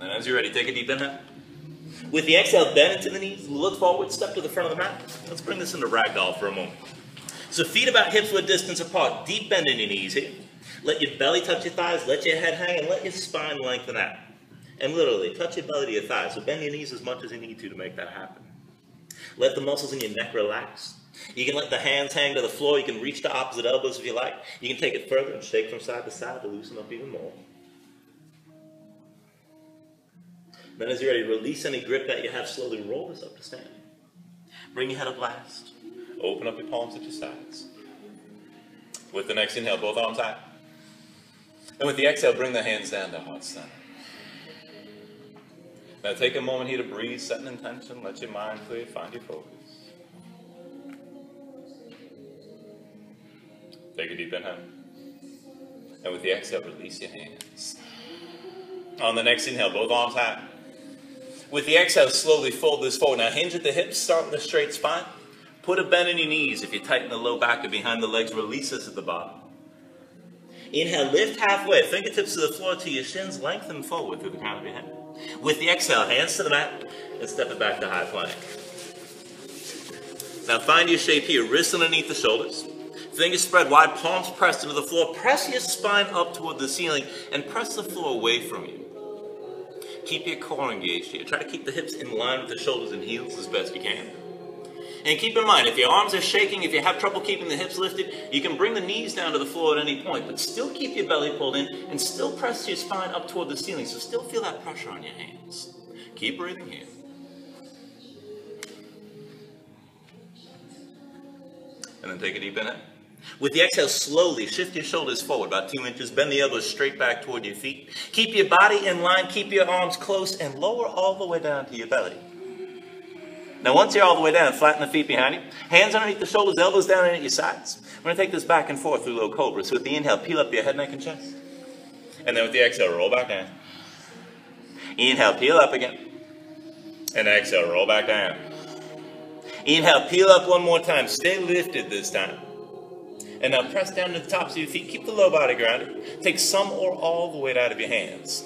And as you're ready, take a deep inhale. With the exhale, bend into the knees, look forward, step to the front of the mat. Let's bring this into ragdoll for a moment. So feet about hips width distance apart, deep bend in your knees here. Let your belly touch your thighs, let your head hang, and let your spine lengthen out. And literally, touch your belly to your thighs, so bend your knees as much as you need to make that happen. Let the muscles in your neck relax. You can let the hands hang to the floor, you can reach to opposite elbows if you like. You can take it further and shake from side to side to loosen up even more. Then as you're ready, release any grip that you have, slowly roll this up to stand. Bring your head up last. Open up your palms at your sides. With the next inhale, both arms high. And with the exhale, bring the hands down to heart center. Now take a moment here to breathe, set an intention, let your mind clear, find your focus. Take a deep inhale. And with the exhale, release your hands. On the next inhale, both arms high. With the exhale, slowly fold this forward. Now hinge at the hips, start with a straight spine. Put a bend in your knees. If you tighten the low back or behind the legs, release this at the bottom. Inhale, lift halfway, fingertips to the floor to your shins, lengthen forward through the crown of your head. With the exhale, hands to the mat, and step it back to high plank. Now find your shape here, wrists underneath the shoulders. Fingers spread wide, palms pressed into the floor. Press your spine up toward the ceiling and press the floor away from you. Keep your core engaged here. Try to keep the hips in line with the shoulders and heels as best you can. And keep in mind, if your arms are shaking, if you have trouble keeping the hips lifted, you can bring the knees down to the floor at any point, but still keep your belly pulled in and still press your spine up toward the ceiling, so still feel that pressure on your hands. Keep breathing here. And then take a deep inhale. With the exhale, slowly shift your shoulders forward about 2 inches. Bend the elbows straight back toward your feet. Keep your body in line. Keep your arms close and lower all the way down to your belly. Now, once you're all the way down, flatten the feet behind you. Hands underneath the shoulders, elbows down at your sides. We're going to take this back and forth through low cobra. So with the inhale, peel up your head, neck, and chest. And then with the exhale, roll back down. Inhale, peel up again. And exhale, roll back down. Inhale, peel up one more time. Stay lifted this time. And now press down to the tops of your feet. Keep the low body grounded. Take some or all the weight out of your hands.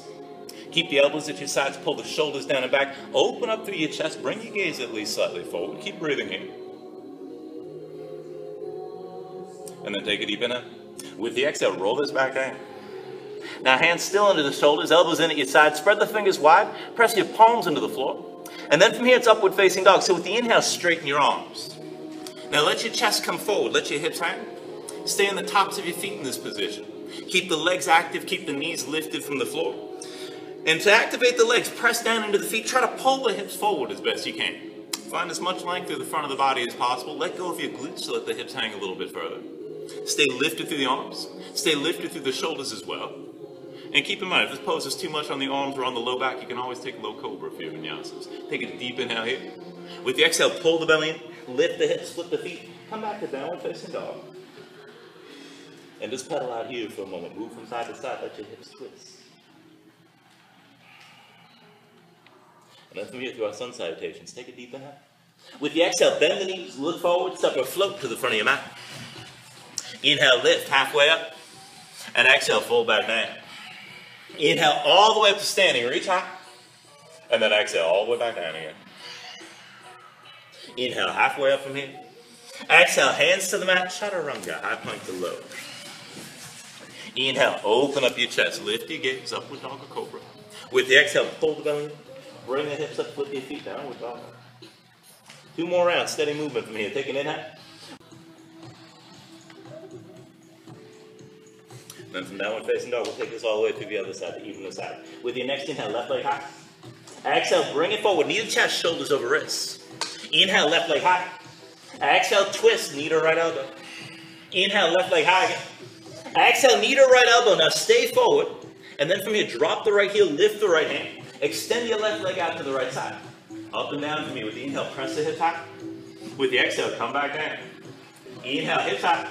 Keep the elbows at your sides. Pull the shoulders down and back. Open up through your chest. Bring your gaze at least slightly forward. Keep breathing here. And then take a deep inhale. With the exhale, roll this back down. Now hands still under the shoulders. Elbows in at your sides. Spread the fingers wide. Press your palms into the floor. And then from here, it's upward facing dog. So with the inhale, straighten your arms. Now let your chest come forward. Let your hips hang. Stay on the tops of your feet in this position. Keep the legs active, keep the knees lifted from the floor. And to activate the legs, press down into the feet. Try to pull the hips forward as best you can. Find as much length through the front of the body as possible. Let go of your glutes to let the hips hang a little bit further. Stay lifted through the arms. Stay lifted through the shoulders as well. And keep in mind, if this pose is too much on the arms or on the low back, you can always take low cobra for your vinyasas. Take a deep inhale here. With the exhale, pull the belly in, lift the hips, flip the feet, come back to downward facing dog. And just pedal out here for a moment. Move from side to side, let your hips twist. And then from here through our sun salutations, take a deep inhale. With the exhale, bend the knees, look forward, step or float to the front of your mat. Inhale, lift halfway up. And exhale, fold back down. Inhale all the way up to standing, reach high. And then exhale all the way back down again. Inhale halfway up from here. Exhale, hands to the mat, chaturanga, high plank to low. Inhale, open up your chest, lift your gaze, upward dog or cobra. With the exhale, pull the belly, bring the hips up, flip your feet downward dog. 2 more rounds, steady movement from here. Take an inhale. Then from downward facing dog, we'll take this all the way to the other side, to even the side. With your next inhale, left leg high. Exhale, bring it forward, knee to chest, shoulders over wrists. Inhale, left leg high. Exhale, twist, knee to right elbow. Inhale, left leg high again. Exhale, knee to right elbow. Now stay forward. And then from here, drop the right heel, lift the right hand. Extend your left leg out to the right side. Up and down from here. With the inhale, press the hips high. With the exhale, come back down. Inhale, hips high.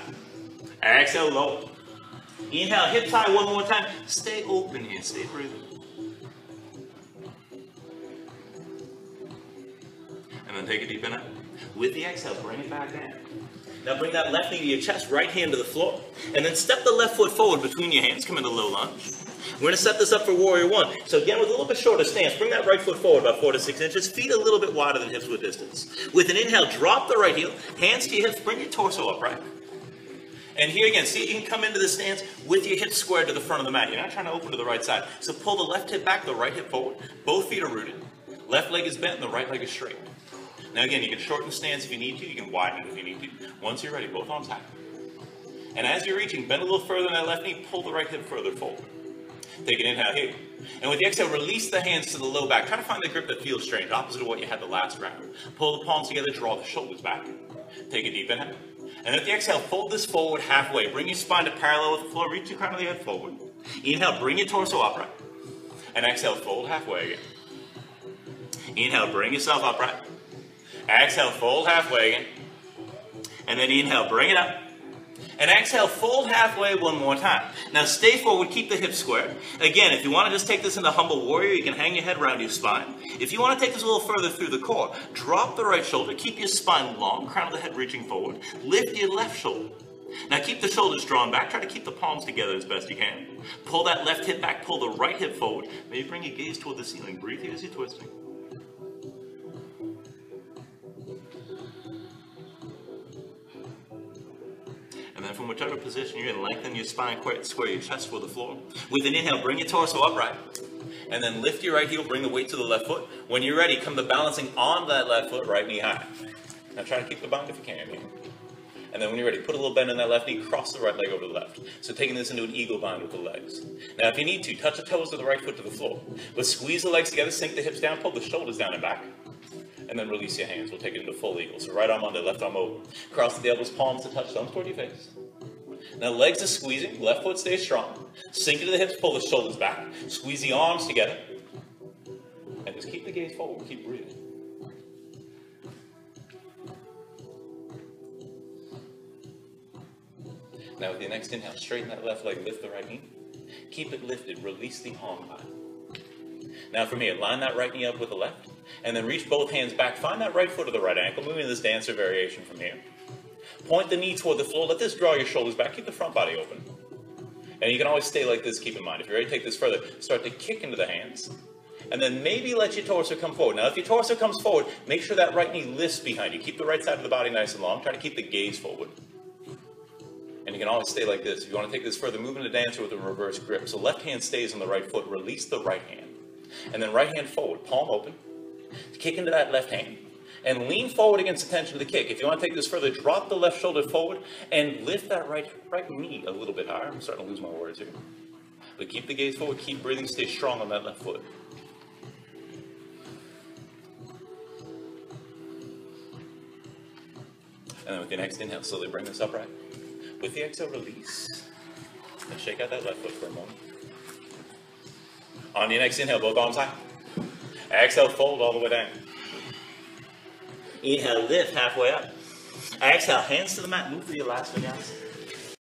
Exhale, low. Inhale, hips high one more time. Stay open here. Stay breathing. And then take a deep inhale. With the exhale, bring it back down. Now bring that left knee to your chest, right hand to the floor. And then step the left foot forward between your hands. Come into low lunge. We're going to set this up for warrior one. So again, with a little bit shorter stance, bring that right foot forward about 4 to 6 inches, feet a little bit wider than hips width distance. With an inhale, drop the right heel, hands to your hips, bring your torso upright. And here again, see, you can come into the stance with your hips squared to the front of the mat. You're not trying to open to the right side. So pull the left hip back, the right hip forward. Both feet are rooted. Left leg is bent and the right leg is straight. Now again, you can shorten the stance if you need to. You can widen it if you need to. Once you're ready, both arms high. And as you're reaching, bend a little further in that left knee, pull the right hip further forward. Take an inhale here. And with the exhale, release the hands to the low back. Try to find the grip that feels strange, opposite of what you had the last round. Pull the palms together, draw the shoulders back. Take a deep inhale. And with the exhale, fold this forward halfway. Bring your spine to parallel with the floor. Reach the crown of the head forward. Inhale, bring your torso upright. And exhale, fold halfway again. Inhale, bring yourself upright. Exhale, fold halfway again. And then inhale, bring it up. And exhale, fold halfway one more time. Now stay forward, keep the hips squared. Again, if you want to just take this into humble warrior, you can hang your head around your spine. If you want to take this a little further through the core, drop the right shoulder, keep your spine long, crown of the head reaching forward. Lift your left shoulder. Now keep the shoulders drawn back, try to keep the palms together as best you can. Pull that left hip back, pull the right hip forward. Maybe bring your gaze toward the ceiling. Breathe here as you're twisting. And then from whichever position you're in, lengthen your spine, square your chest toward the floor. With an inhale, bring your torso upright. And then lift your right heel, bring the weight to the left foot. When you're ready, come to balancing on that left foot, right knee high. Now try to keep the bind if you can. And then when you're ready, put a little bend in that left knee, cross the right leg over the left. So taking this into an eagle bind with the legs. Now if you need to, touch the toes of the right foot to the floor. But squeeze the legs together, sink the hips down, pull the shoulders down and back. And then release your hands. We'll take it into full eagle. So right arm under, left arm over. Cross the elbows, palms to touch, thumbs toward your face. Now legs are squeezing, left foot stays strong. Sink into the hips, pull the shoulders back. Squeeze the arms together. And just keep the gaze forward, keep breathing. Now with your next inhale, straighten that left leg, lift the right knee. Keep it lifted, release the arm back. Now from here, line that right knee up with the left, and then reach both hands back. Find that right foot of the right ankle, moving this dancer variation from here. Point the knee toward the floor, let this draw your shoulders back, keep the front body open. And you can always stay like this, keep in mind. If you're ready to take this further, start to kick into the hands. And then maybe let your torso come forward. Now if your torso comes forward, make sure that right knee lifts behind you. Keep the right side of the body nice and long. Try to keep the gaze forward. And you can always stay like this. If you want to take this further, move into dancer with a reverse grip. So left hand stays on the right foot, release the right hand. And then right hand forward, palm open. Kick into that left hand. And lean forward against the tension of the kick. If you want to take this further, drop the left shoulder forward and lift that right knee a little bit higher. I'm starting to lose my words here. But keep the gaze forward, keep breathing, stay strong on that left foot. And then with your next inhale, slowly bring this upright. With the exhale, release. And shake out that left foot for a moment. On your next inhale, both arms high. Exhale, fold all the way down. Inhale, lift halfway up. Exhale, hands to the mat, move for your last vinyasa.